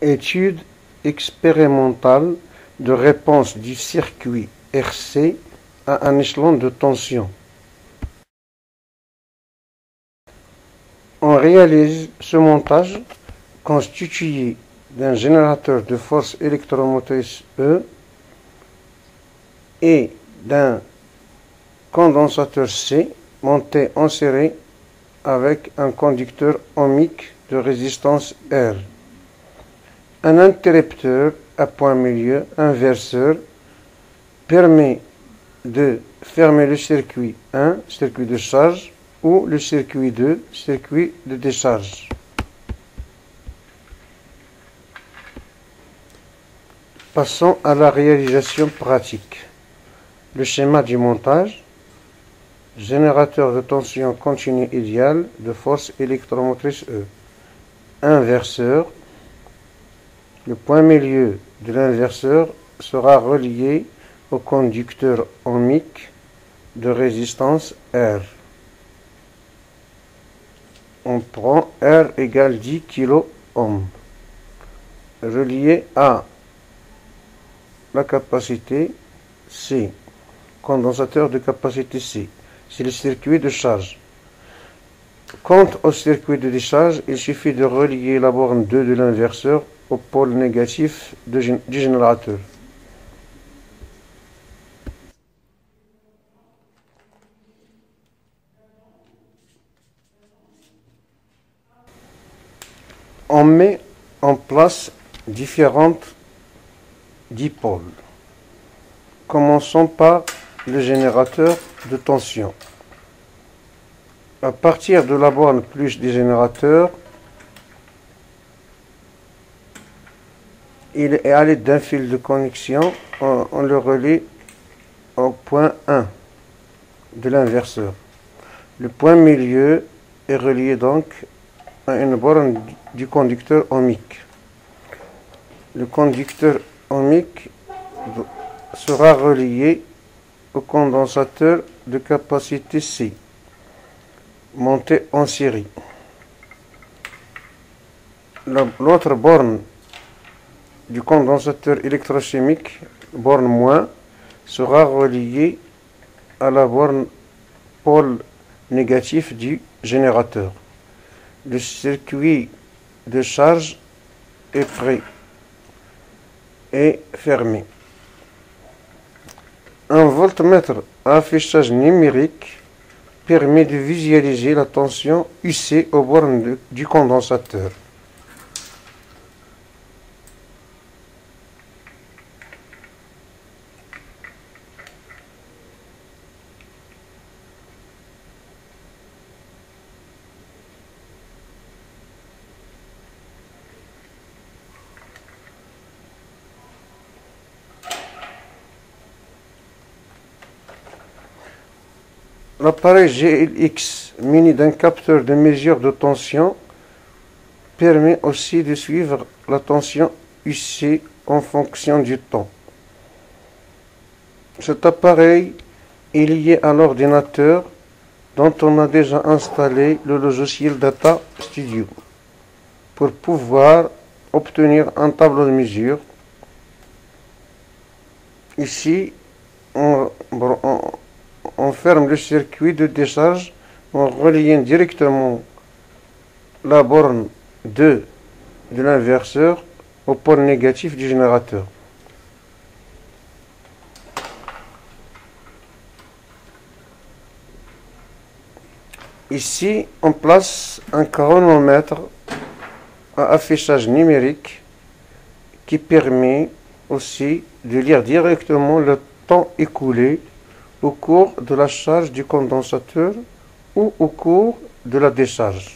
Étude expérimentale de réponse du circuit RC à un échelon de tension. On réalise ce montage constitué d'un générateur de force électromotrice E et d'un condensateur C monté en série avec un conducteur ohmique de résistance R. Un interrupteur à point milieu inverseur permet de fermer le circuit 1, circuit de charge, ou le circuit 2, circuit de décharge. Passons à la réalisation pratique. Le schéma du montage. Générateur de tension continue idéale de force électromotrice E. Inverseur. Le point milieu de l'inverseur sera relié au conducteur ohmique de résistance R. On prend R égale 10 kΩ, relié à la capacité C, condensateur de capacité C. C'est le circuit de charge. Quant au circuit de décharge, il suffit de relier la borne 2 de l'inverseur au pôle négatif du générateur. On met en place différentes dipôles. Commençons par le générateur de tension. À partir de la borne plus du générateur, il est à l'aide d'un fil de connexion, on le relie au point 1 de l'inverseur. Le point milieu est relié donc à une borne du conducteur ohmique. Le conducteur ohmique sera relié au condensateur de capacité C, monté en série. L'autre borne du condensateur électrochimique, borne moins, sera reliée à la borne pôle négatif du générateur. Le circuit de charge est prêt et fermé. Un voltmètre à affichage numérique permet de visualiser la tension UC aux bornes du condensateur. L'appareil GLX muni d'un capteur de mesure de tension permet aussi de suivre la tension UC en fonction du temps. Cet appareil est lié à l'ordinateur dont on a déjà installé le logiciel Data Studio pour pouvoir obtenir un tableau de mesure. Ici, on ferme le circuit de décharge en reliant directement la borne 2 de l'inverseur au pôle négatif du générateur. Ici, on place un chronomètre à affichage numérique qui permet aussi de lire directement le temps écoulé au cours de la charge du condensateur ou au cours de la décharge.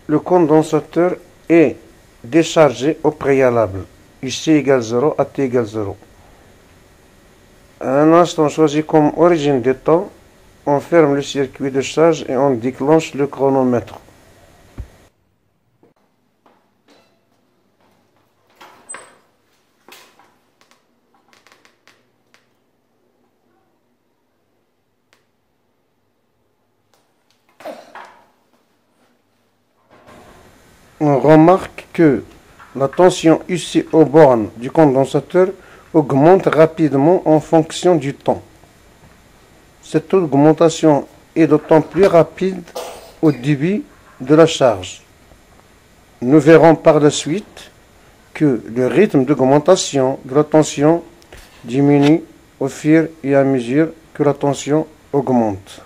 Le condensateur est décharger au préalable. Ici égale 0, AT égale 0. À un instant choisi comme origine des temps, on ferme le circuit de charge et on déclenche le chronomètre. On remarque que la tension UC aux bornes du condensateur augmente rapidement en fonction du temps. Cette augmentation est d'autant plus rapide au début de la charge. Nous verrons par la suite que le rythme d'augmentation de la tension diminue au fur et à mesure que la tension augmente.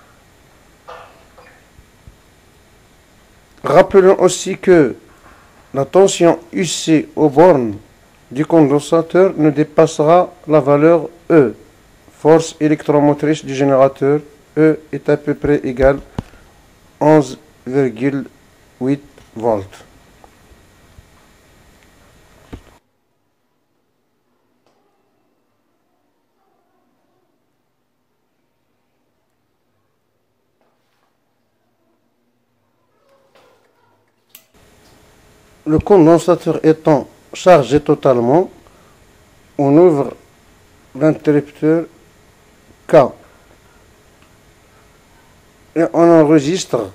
Rappelons aussi que la tension UC aux bornes du condensateur ne dépassera la valeur E. Force électromotrice du générateur, E est à peu près égale à 11,8 volts. Le condensateur étant chargé totalement, on ouvre l'interrupteur K et on enregistre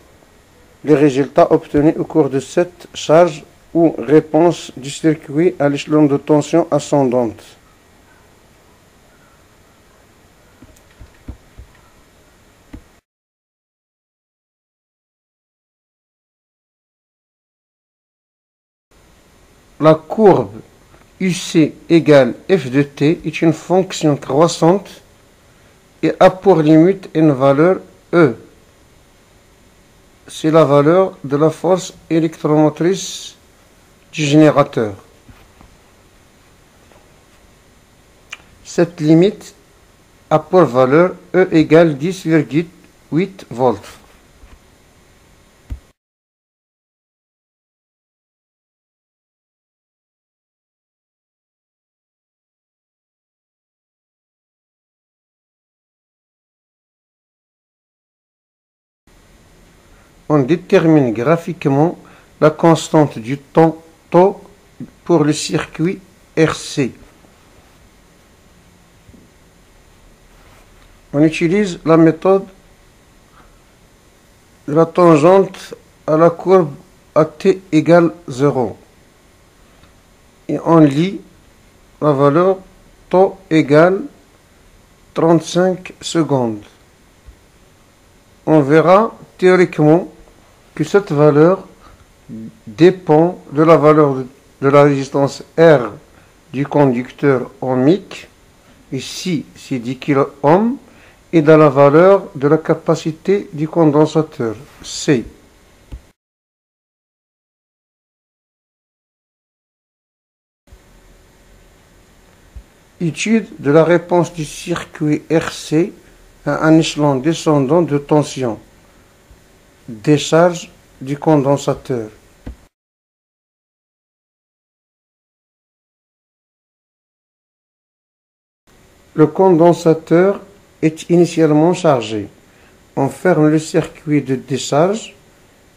les résultats obtenus au cours de cette charge ou réponse du circuit à l'échelon de tension ascendante. La courbe UC égale F de T est une fonction croissante et a pour limite une valeur E. C'est la valeur de la force électromotrice du générateur. Cette limite a pour valeur E égale 10,8 volts. On détermine graphiquement la constante du temps τ pour le circuit RC. On utilise la méthode de la tangente à la courbe à t égale 0. Et on lit la valeur τ égale 35 secondes. On verra théoriquement que cette valeur dépend de la valeur de la résistance R du conducteur ohmique, ici c'est 10 kΩ, et de la valeur de la capacité du condensateur, C. Étude de la réponse du circuit RC à un échelon descendant de tension. Décharge du condensateur. Le condensateur est initialement chargé. On ferme le circuit de décharge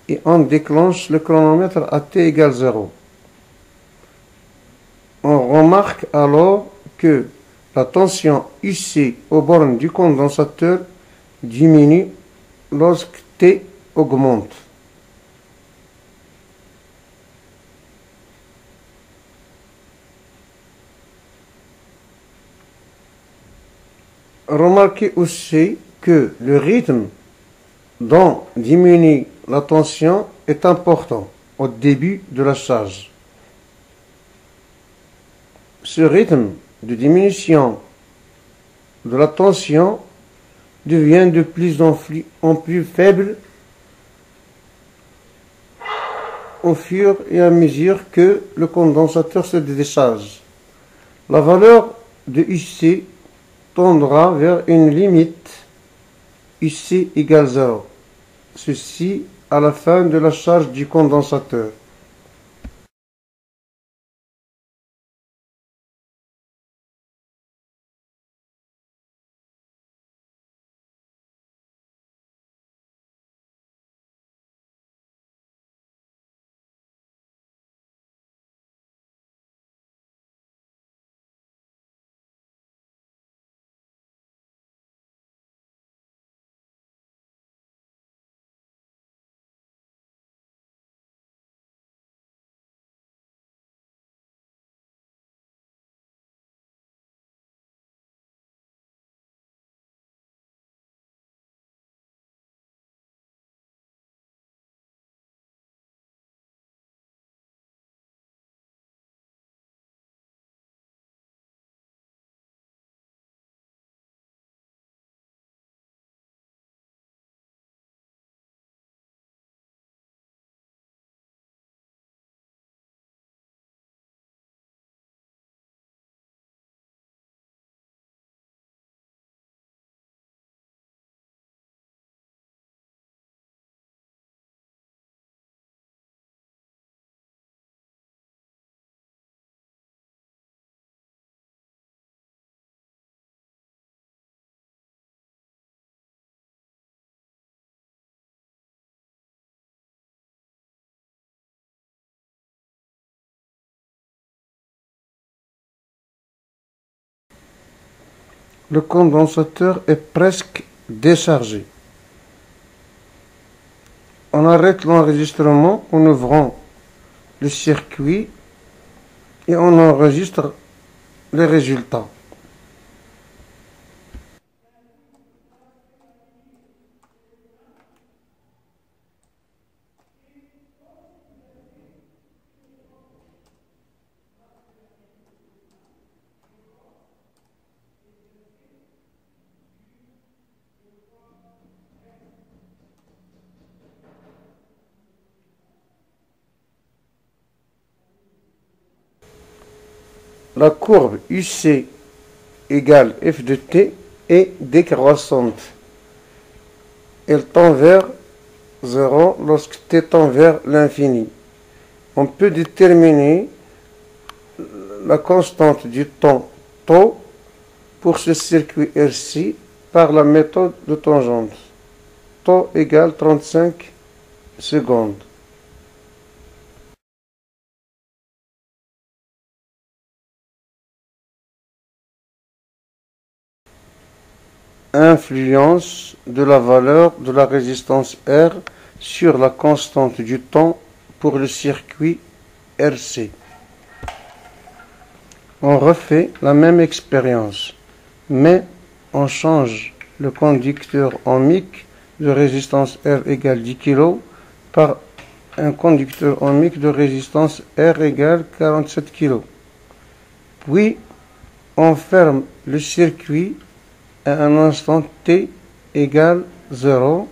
et on déclenche le chronomètre à t égale 0. On remarque alors que la tension UC aux bornes du condensateur diminue lorsque T augmente. Remarquez aussi que le rythme dont diminue la tension est important au début de la charge. Ce rythme de diminution de la tension devient de plus en plus faible au fur et à mesure que le condensateur se décharge. La valeur de UC tendra vers une limite UC égale 0. Ceci à la fin de la charge du condensateur. Le condensateur est presque déchargé. On arrête l'enregistrement en ouvrant le circuit et on enregistre les résultats. La courbe UC égale f de t est décroissante. Elle tend vers 0 lorsque t tend vers l'infini. On peut déterminer la constante du temps tau pour ce circuit RC par la méthode de tangente. Tau égale 35 secondes. Influence de la valeur de la résistance R sur la constante du temps pour le circuit RC. On refait la même expérience, mais on change le conducteur ohmique de résistance R égale 10 kg par un conducteur ohmique de résistance R égale 47 kg. Puis, on ferme le circuit à un instant t égale 0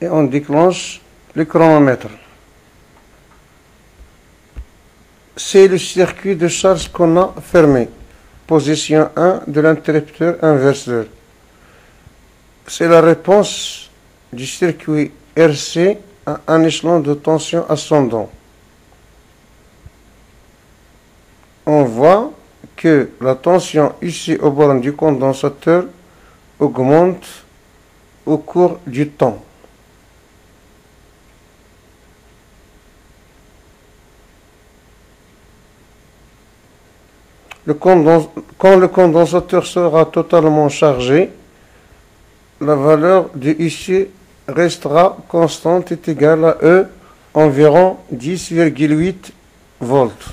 et on déclenche le chronomètre. C'est le circuit de charge qu'on a fermé. Position 1 de l'interrupteur inverseur. C'est la réponse du circuit RC à un échelon de tension ascendant. On voit que la tension ici aux bornes du condensateur augmente au cours du temps. Quand le condensateur sera totalement chargé, la valeur de ici restera constante, est égale à E, environ 10,8 volts.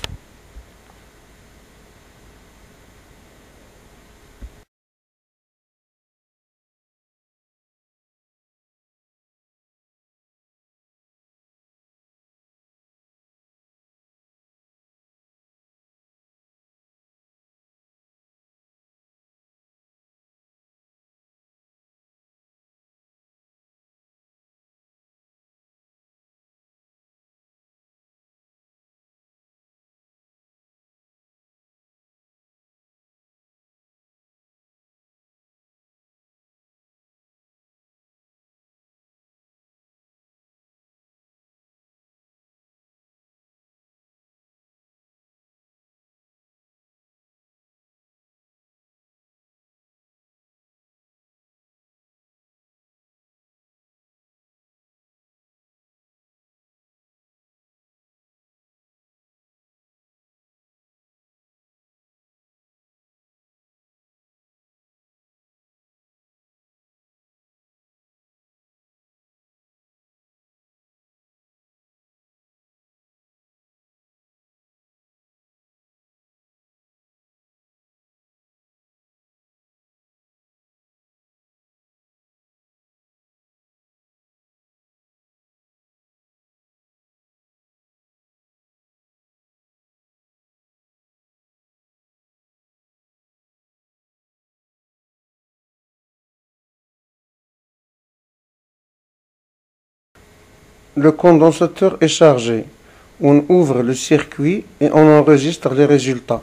Le condensateur est chargé. On ouvre le circuit et on enregistre les résultats.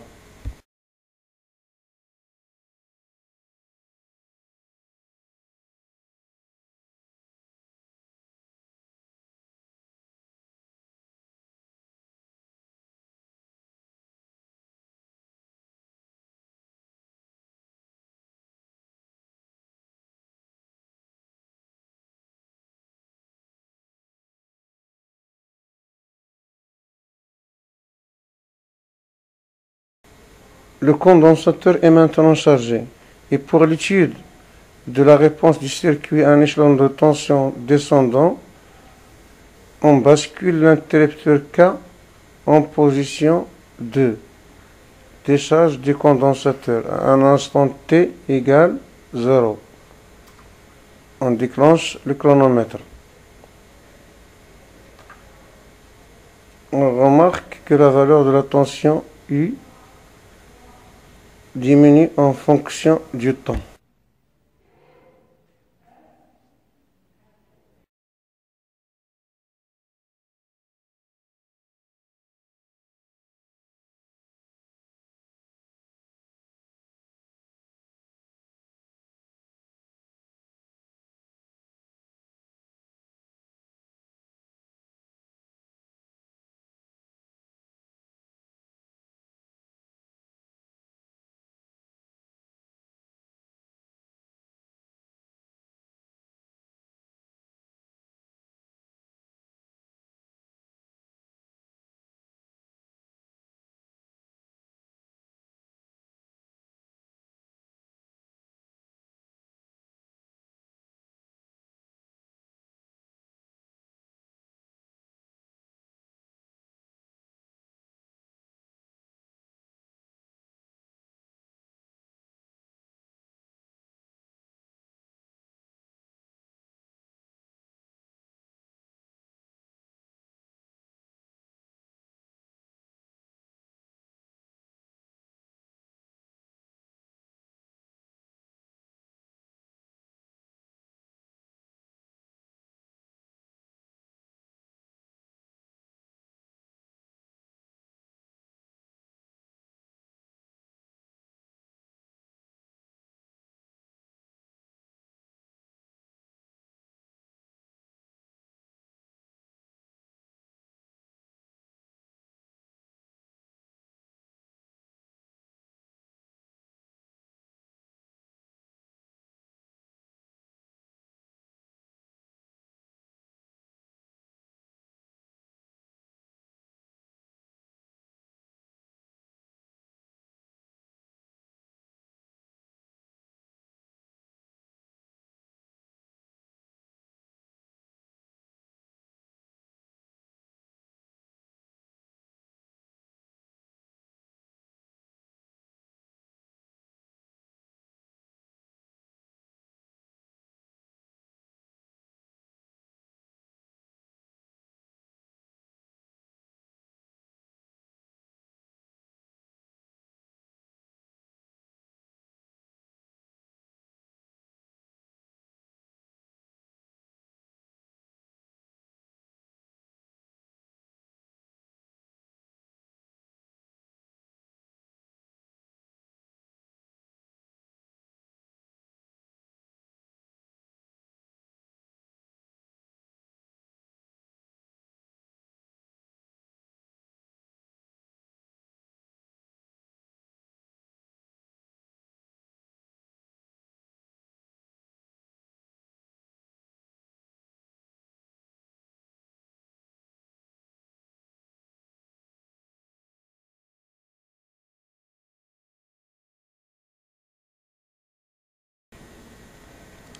Le condensateur est maintenant chargé. Et pour l'étude de la réponse du circuit à un échelon de tension descendant, on bascule l'interrupteur K en position 2. Décharge du condensateur à un instant t égale 0. On déclenche le chronomètre. On remarque que la valeur de la tension U diminue en fonction du temps.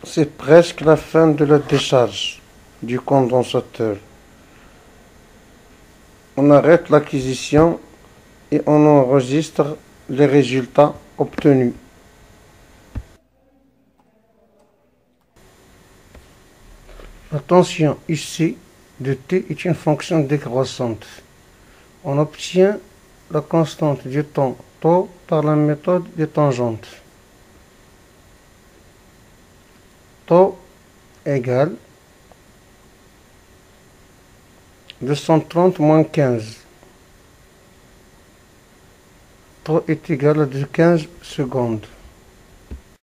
C'est presque la fin de la décharge du condensateur. On arrête l'acquisition et on enregistre les résultats obtenus. La tension ici de T est une fonction décroissante. On obtient la constante du temps tau par la méthode des tangentes. Tau égale 230 moins 15. Tau est égal à 15 secondes.